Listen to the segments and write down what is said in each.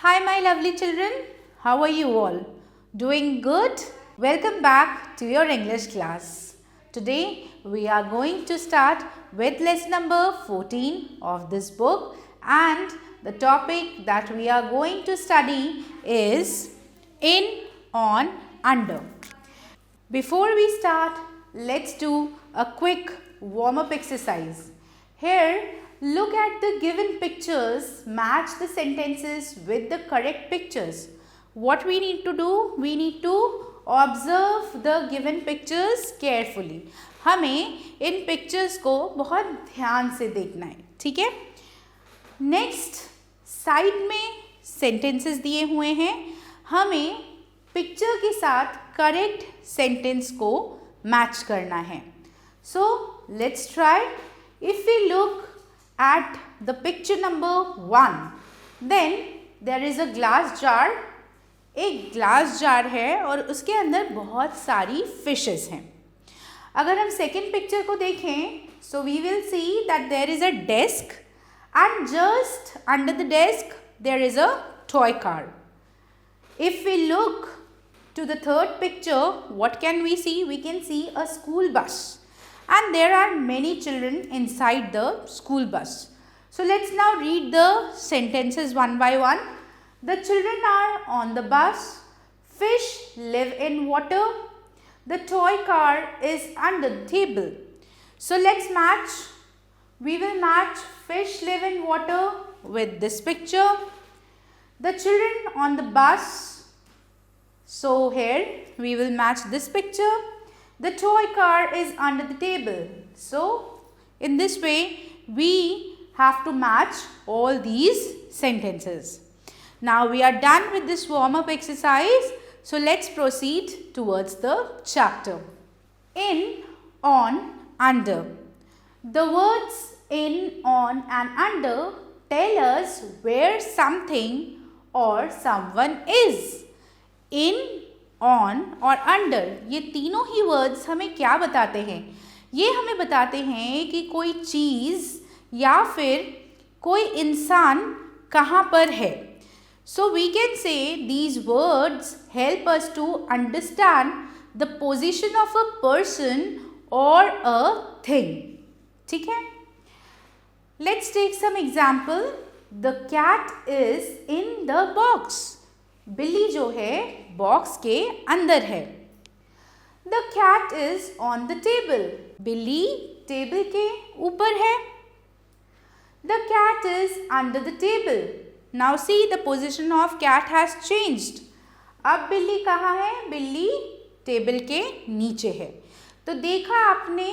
Hi my lovely children, how are you all? Doing good? Welcome back to your English class. Today we are going to start with lesson number 14 of this book, and the topic that we are going to study is in, on, under. Before we start, let's do a quick warm-up exercise. Here, look at the given pictures, match the sentences with the correct pictures. What we need to do? We need to observe the given pictures carefully. हमें इन pictures को बहुत ध्यान से देखना है, ठीक है? Next, side में sentences दिए हुए हैं. हमें पिक्चर के साथ करेक्ट सेंटेंस को मैच करना है. So let's try. If we look at the picture number 1, then there is a glass jar. एक ग्लास जार है और उसके अंदर बहुत सारी फिशेस हैं. अगर हम सेकेंड पिक्चर को देखें, so we will see that there is a desk and just under the desk there is a toy car. If we look to the third picture, what can we see? We can see a school bus, and there are many children inside the school bus. So let's now read the sentences one by one. The children are on the bus. Fish live in water. The toy car is under the table. So let's match. We will match fish live in water with this picture. The children on the bus. So here we will match this picture. The toy car is under the table. So in this way we have to match all these sentences. Now we are done with this warm-up exercise. So let's proceed towards the chapter. In, on, under. The words in, on and under tell us where something और someone is. In, on और under ये तीनों ही words हमें क्या बताते हैं? ये हमें बताते हैं कि कोई चीज़ या फिर कोई इंसान कहाँ पर है. So we can say these words help us to understand the position of a person or a thing. ठीक है? Let's take some example. The cat is in the box. बिल्ली जो है बॉक्स के अंदर है. The cat is on the table. बिल्ली table के ऊपर है. The cat is under the table. Now see the position of cat has changed. अब बिल्ली कहाँ है? बिल्ली टेबल के नीचे है. तो देखा आपने,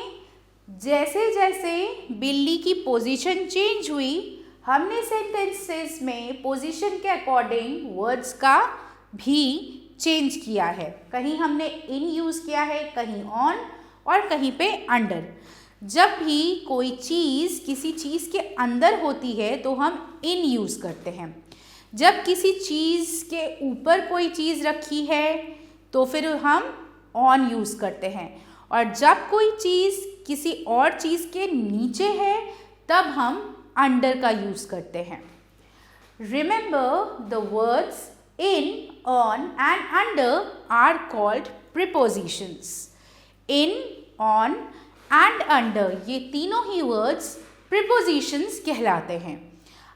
जैसे जैसे बिल्ली की पोजीशन चेंज हुई, हमने सेंटेंसेस में पोजीशन के अकॉर्डिंग वर्ड्स का भी चेंज किया है. कहीं हमने इन यूज़ किया है, कहीं ऑन और कहीं पे अंडर. जब भी कोई चीज़ किसी चीज़ के अंदर होती है तो हम इन यूज़ करते हैं. जब किसी चीज़ के ऊपर कोई चीज़ रखी है तो फिर हम ऑन यूज़ करते हैं, और जब कोई चीज़ किसी और चीज़ के नीचे है तब हम अंडर का यूज़ करते हैं. Remember the words in, on and under are called prepositions. In, on and under ये तीनों ही वर्ड्स प्रीपोजिशंस कहलाते हैं.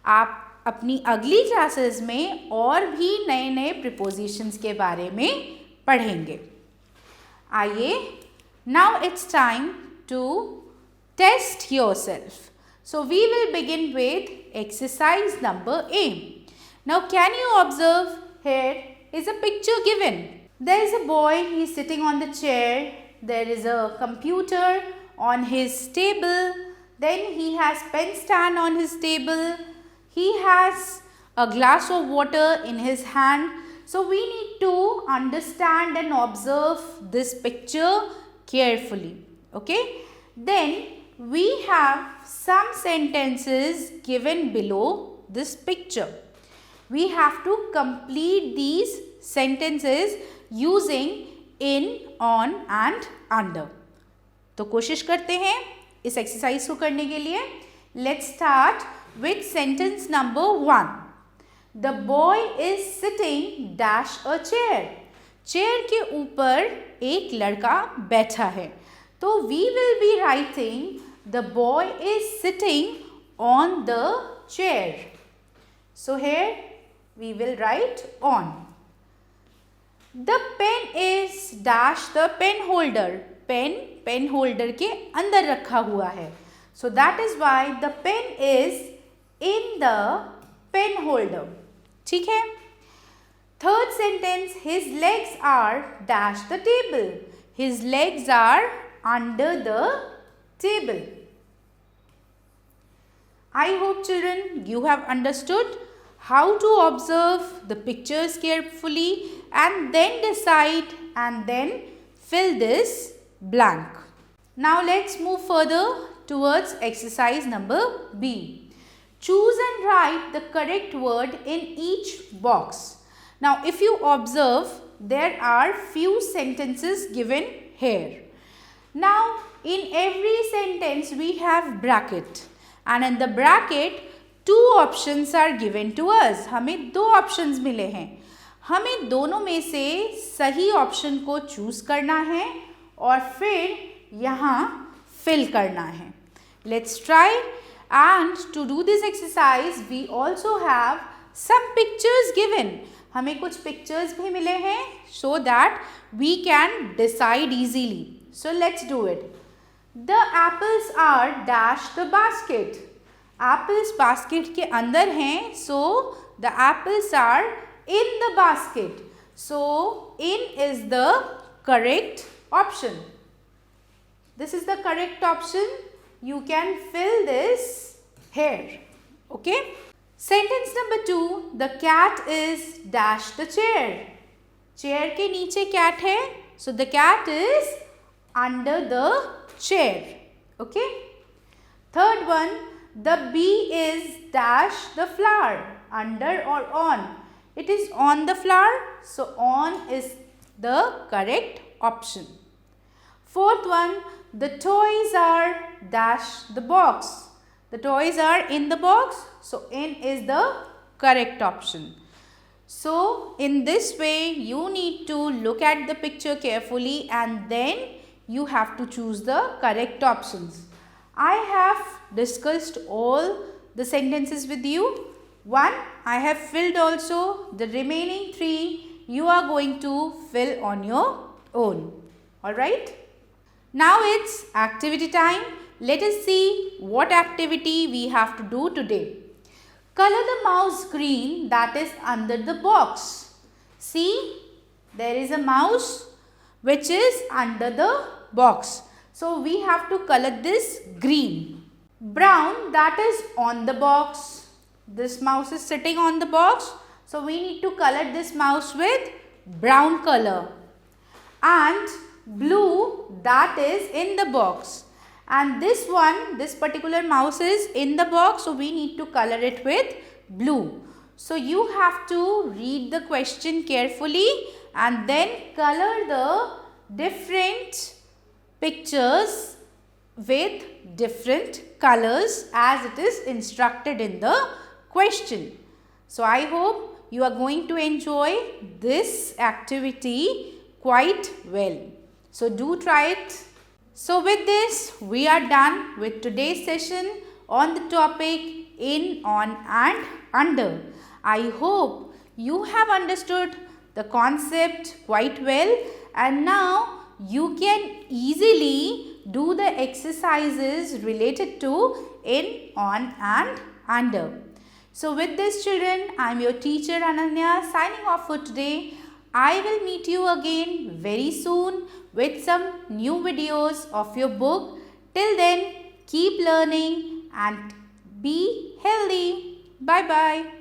आप अपनी अगली क्लासेस में और भी नए नए प्रीपोजिशंस के बारे में पढ़ेंगे. आइए, now it's time to test yourself. So we will begin with exercise number A. Now can you observe, here is a picture given. There is a boy, he is sitting on the chair. There is a computer on his table. Then he has pen stand on his table. He has a glass of water in his hand. So we need to understand and observe this picture carefully. Okay? Then we have some sentences given below this picture. We have to complete these sentences using in, on and under. तो कोशिश करते हैं इस exercise को करने के लिए. Let's start with sentence number 1. The boy is sitting dash a chair. Chair के ऊपर एक लड़का बैठा है. तो we will be writing the boy is sitting on the chair. So here we will write on. The pen is dash the pen holder. pen holder के अंदर रखा हुआ है. So that is why the pen is in the pen holder. ठीक है. Third sentence, his legs are dash the table. His legs are under the table. I hope children you have understood how to observe the pictures carefully and then decide and then fill this blank. Now let's move further towards exercise number B. Choose and write the correct word in each box. Now if you observe, there are few sentences given here. Now in every sentence we have bracket and in the bracket two options are given to us. हमें दो options मिले हैं. हमें दोनों में से सही option को choose करना है और फिर यहाँ fill करना है. Let's try. And to do this exercise, we also have some pictures given. हमें कुछ pictures भी मिले हैं so that we can decide easily. So let's do it. The apples are dash the basket. Apples basket के अंदर हैं, so the apples are in the basket. So in is the correct option. This is the correct option. You can fill this here. Okay. Sentence number 2. The cat is dash the chair. Chair के नीचे cat है. So the cat is under the chair. Okay. Third one. The bee is dash the flower. Under or on. It is on the flower. So on is the correct option. Fourth one. The toys are dash the box. The toys are in the box. So in is the correct option. So in this way you need to look at the picture carefully and then you have to choose the correct options. I have discussed all the sentences with you. One I have filled also. The remaining three you are going to fill on your own. Alright. Now it's activity time. Let us see what activity we have to do today. Color the mouse green that is under the box. See, there is a mouse which is under the box. So we have to color this green. Brown that is on the box. This mouse is sitting on the box. So we need to color this mouse with brown color. And blue that is in the box. And this one, this particular mouse is in the box. So we need to color it with blue. So you have to read the question carefully and then color the different pictures with different colors as it is instructed in the question. So I hope you are going to enjoy this activity quite well. So do try it. So with this we are done with today's session on the topic in, on and under. I hope you have understood the concept quite well and now you can easily do the exercises related to in, on and under. So with this children, I am your teacher Ananya signing off for today. I will meet you again very soon with some new videos of your book. Till then, keep learning and be healthy. Bye-bye.